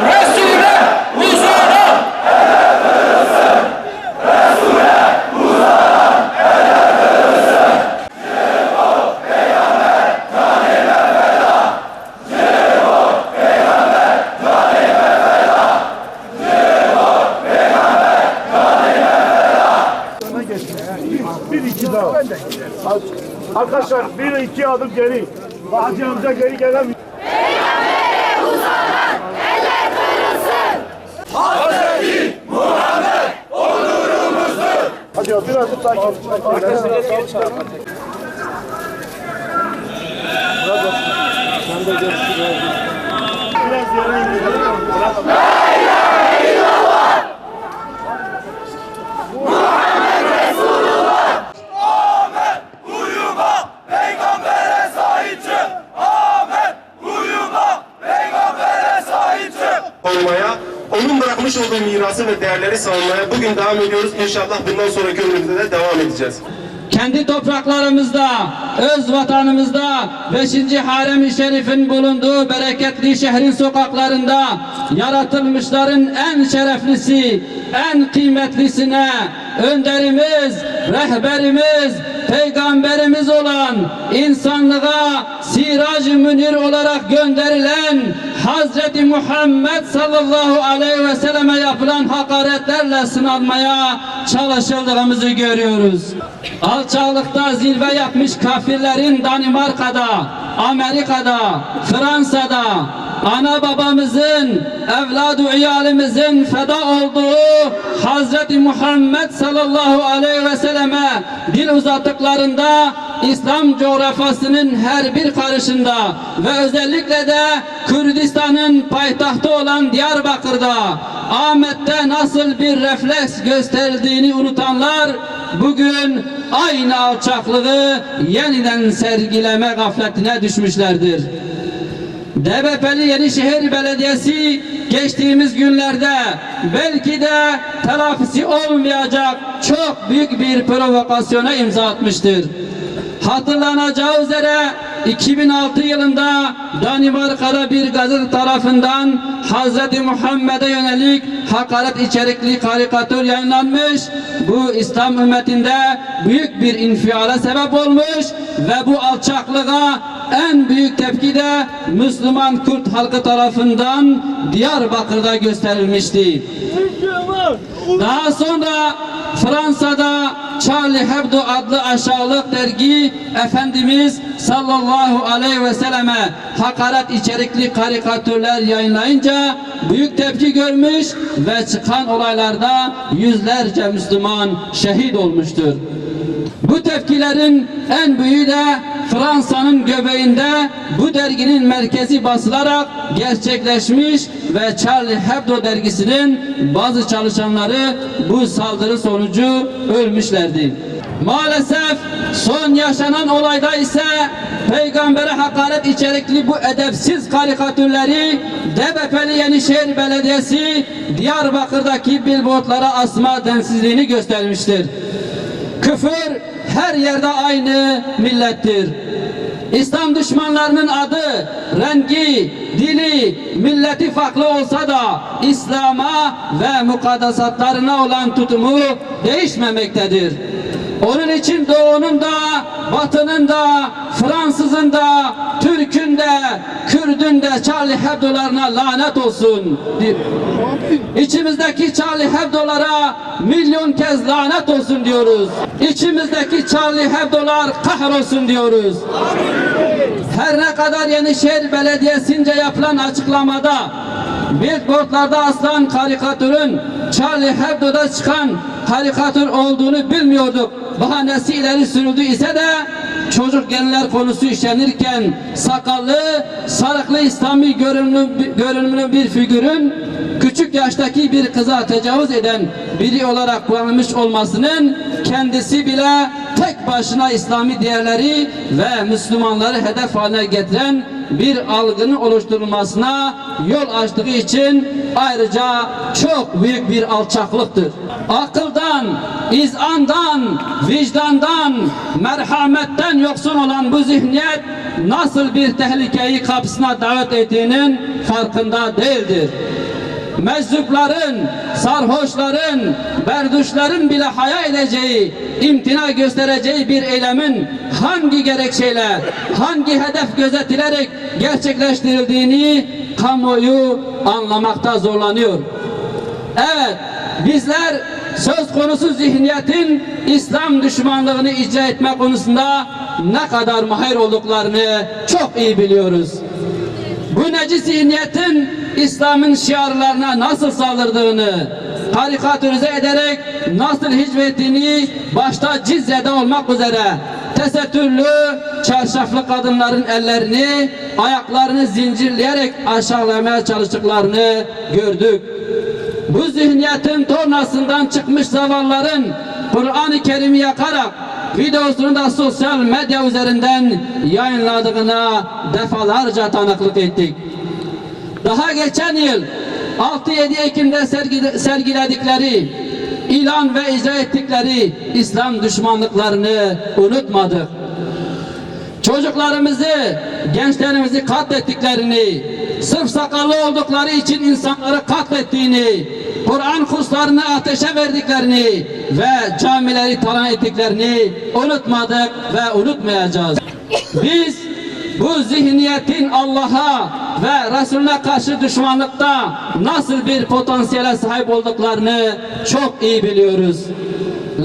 Resul'e huzura. Bir iki daha. Arkadaşlar bir iki adım geri. Hacı amca geri gelemiyor. Peygambere uzanan eller kırılsın. Hazreti Muhammed onurumuzdur. Hadi ya biraz da takip. Arkadaşlar geri çıkar. Sen de görüşürüz. Biraz yere indirelim. La ilahe illallah. Muhammed Resulullah. Ahmet uyuma, peygambere sahip çık. Ahmet uyuma, peygambere sahip çık. Olmaya, onun bırakmış olduğu mirası ve değerleri savunmaya bugün devam ediyoruz. İnşallah bundan sonraki ömrümüzde de devam edeceğiz. Kendi topraklarımızda, öz vatanımızda 5. Harem-i Şerif'in bulunduğu bereketli şehrin sokaklarında yaratılmışların en şereflisi, en kıymetlisine önderimiz, rehberimiz, peygamberimiz olan insanlığa siraj-ı münir olarak gönderilen Hazreti Muhammed sallallahu aleyhi ve selleme yapılan hakaretlerle sınanmaya çalışıldığımızı görüyoruz. Alçaklıkta zirve yapmış kafirlerin Danimarka'da, Amerika'da, Fransa'da ana babamızın, evladı iyalimizin feda olduğu Hazreti Muhammed sallallahu aleyhi ve selleme dil uzattıklarında İslam coğrafyasının her bir karışında ve özellikle de Kürdistan'ın payitahtı olan Diyarbakır'da Ahmet'te nasıl bir refleks gösterildiğini unutanlar bugün aynı alçaklığı yeniden sergileme gafletine düşmüşlerdir. DBP'li Yenişehir Belediyesi geçtiğimiz günlerde belki de telafisi olmayacak çok büyük bir provokasyona imza atmıştır. Hatırlanacağı üzere 2006 yılında Danimarka'da bir gazete tarafından Hz. Muhammed'e yönelik hakaret içerikli karikatür yayınlanmış. Bu İslam ümmetinde büyük bir infiale sebep olmuş ve bu alçaklığa en büyük tepki de Müslüman Kürt halkı tarafından Diyarbakır'da gösterilmişti. Daha sonra Fransa'da Charlie Hebdo adlı aşağılık dergi Efendimiz sallallahu aleyhi ve selleme hakaret içerikli karikatürler yayınlayınca büyük tepki görmüş ve çıkan olaylarda yüzlerce Müslüman şehit olmuştur. Bu tepkilerin en büyüğü de Fransa'nın göbeğinde bu derginin merkezi basılarak gerçekleşmiş ve Charlie Hebdo dergisinin bazı çalışanları bu saldırı sonucu ölmüşlerdi. Maalesef son yaşanan olayda ise peygambere hakaret içerikli bu edepsiz karikatürleri DBP'li Yenişehir Belediyesi Diyarbakır'daki billboardlara asma densizliğini göstermiştir. Küfür her yerde aynı millettir. İslam düşmanlarının adı, rengi, dili, milleti farklı olsa da İslam'a ve mukaddesatlarına olan tutumu değişmemektedir. Onun için Doğu'nun da, Batı'nın da, Fransız'ın da, Türk'ün de, Kürd'ün de Charlie Hebdo'larına lanet olsun. İçimizdeki Charlie Hebdo'lara milyon kez lanet olsun diyoruz. İçimizdeki Charlie Hebdo'lar kahrolsun diyoruz. Her ne kadar Yenişehir Belediyesi'nce yapılan açıklamada billboardlarda asılan karikatürün Charlie Hebdo'da çıkan karikatür olduğunu bilmiyorduk bahanesi ileri sürüldü ise de çocuk genler konusu işlenirken sakallı, sarıklı İslami görünümlü bir figürün küçük yaştaki bir kıza tecavüz eden biri olarak kullanılmış olmasının kendisi bile tek başına İslami değerleri ve Müslümanları hedef haline getiren bir algının oluşturulmasına yol açtığı için ayrıca çok büyük bir alçaklıktır. Akıldan, izandan, vicdandan, merhametten yoksun olan bu zihniyet nasıl bir tehlikeyi kapısına davet ettiğinin farkında değildir. meczupların, sarhoşların, berduşların bile haya edeceği, imtina göstereceği bir eylemin hangi gerekçeyle, hangi hedef gözetilerek gerçekleştirildiğini kamuoyu anlamakta zorlanıyor. Evet, bizler söz konusu zihniyetin İslam düşmanlığını icra etme konusunda ne kadar mahir olduklarını çok iyi biliyoruz. Bu necis zihniyetin İslam'ın şiarlarına nasıl saldırdığını, karikatürize ederek nasıl hicvettiğini, başta Cizre'de olmak üzere tesettürlü, çarşaflı kadınların ellerini, ayaklarını zincirleyerek aşağılamaya çalıştıklarını gördük. Bu zihniyetin tornasından çıkmış zavalların Kur'an-ı Kerim'i yakarak videosunu da sosyal medya üzerinden yayınladığına defalarca tanıklık ettik. Daha geçen yıl 6-7 Ekim'de sergiledikleri, ilan ve icra ettikleri İslam düşmanlıklarını unutmadık. Çocuklarımızı, gençlerimizi katlettiklerini, sırf sakallı oldukları için insanları katlettiğini, Kur'an kurslarını ateşe verdiklerini ve camileri talan ettiklerini unutmadık ve unutmayacağız. Biz bu zihniyetin Allah'a ve Resulüne karşı düşmanlıkta nasıl bir potansiyele sahip olduklarını çok iyi biliyoruz.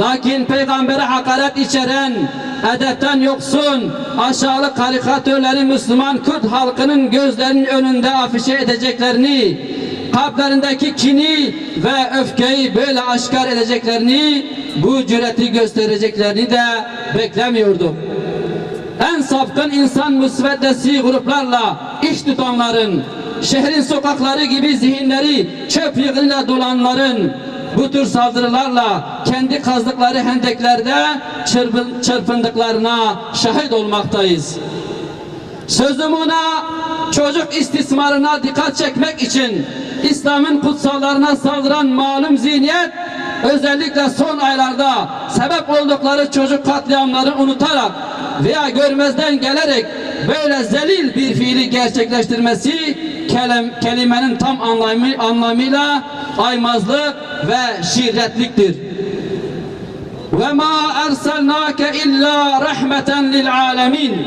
Lakin peygambere hakaret içeren, edepten yoksun, aşağılık karikatürleri Müslüman Kürt halkının gözlerinin önünde afişe edeceklerini, kalplerindeki kini ve öfkeyi böyle aşikar edeceklerini, bu cüreti göstereceklerini de beklemiyorduk. En sapkın insan müsveddesi gruplarla iş tutanların, şehrin sokakları gibi zihinleri çöp yığınıyla dolanların, bu tür saldırılarla kendi kazdıkları hendeklerde çırpındıklarına şahit olmaktayız. Sözüm ona çocuk istismarına dikkat çekmek için İslam'ın kutsallarına saldıran malum zihniyet, özellikle son aylarda sebep oldukları çocuk katliamları unutarak veya görmezden gelerek böyle zelil bir fiili gerçekleştirmesi kelimenin tam anlamıyla aymazlık ve şirretliktir. Ve ma erselnake illa rahmeten lil alemin.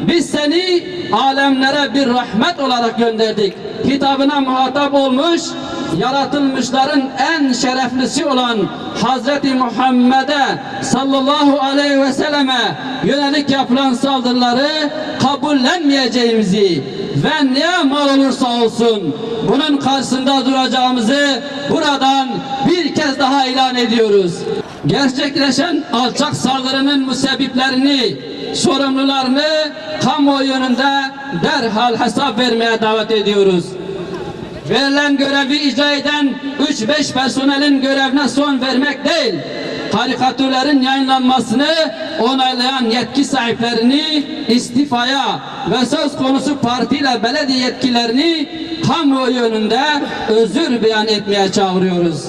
Biz seni alemlere bir rahmet olarak gönderdik. Hitabına muhatap olmuş, yaratılmışların en şereflisi olan Hazreti Muhammed'e sallallahu aleyhi ve selleme yönelik yapılan saldırıları kabullenmeyeceğimizi ve ne mal olursa olsun bunun karşısında duracağımızı buradan bir kez daha ilan ediyoruz. Gerçekleşen alçak saldırının müsebbiplerini, sorumlularını kamuoyu önünde derhal hesap vermeye davet ediyoruz. Verilen görevi icra eden 3-5 personelin görevine son vermek değil, karikatürlerin yayınlanmasını onaylayan yetki sahiplerini istifaya ve söz konusu partiyle belediye yetkilerini kamuoyu önünde özür beyan etmeye çağırıyoruz.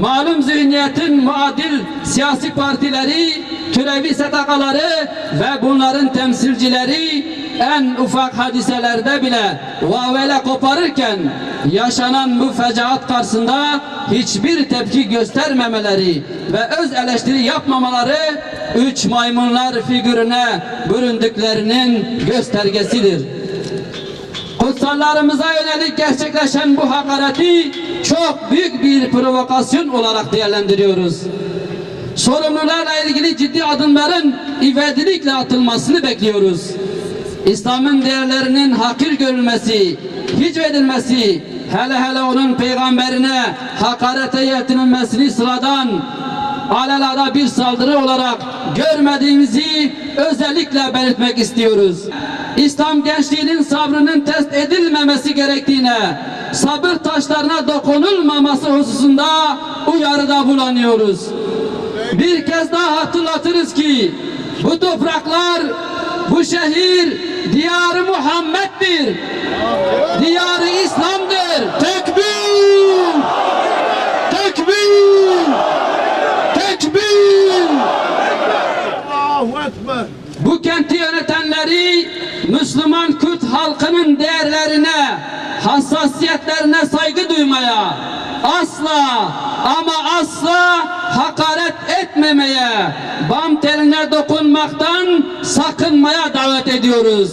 Malum zihniyetin muadil siyasi partileri, türevi STK'ları ve bunların temsilcileri en ufak hadiselerde bile vavele koparırken yaşanan bu fecaat karşısında hiçbir tepki göstermemeleri ve öz eleştiri yapmamaları üç maymunlar figürüne büründüklerinin göstergesidir. Kutsallarımıza yönelik gerçekleşen bu hakareti çok büyük bir provokasyon olarak değerlendiriyoruz. Sorumlularla ilgili ciddi adımların ivedilikle atılmasını bekliyoruz. İslam'ın değerlerinin hakir görülmesi, hicvedilmesi, hele onun peygamberine hakarete yetinilmesini sıradan, alelada bir saldırı olarak görmediğimizi özellikle belirtmek istiyoruz. İslam gençliğinin sabrının test edilmemesi gerektiğine, sabır taşlarına dokunulmaması hususunda uyarıda bulunuyoruz. Bir kez daha hatırlatırız ki bu topraklar, bu şehir diyarı Muhammed'dir. Diyarı İslam'dır. Tekbir! Tekbir! Tekbir! Allahu Ekber. Bu kenti yönetenleri Müslüman Kürt halkının değerlerine, hassasiyetlerine saygı duymaya, asla ama asla hakaret etmemeye, bam teline dokunmaktan sakınmaya davet ediyoruz.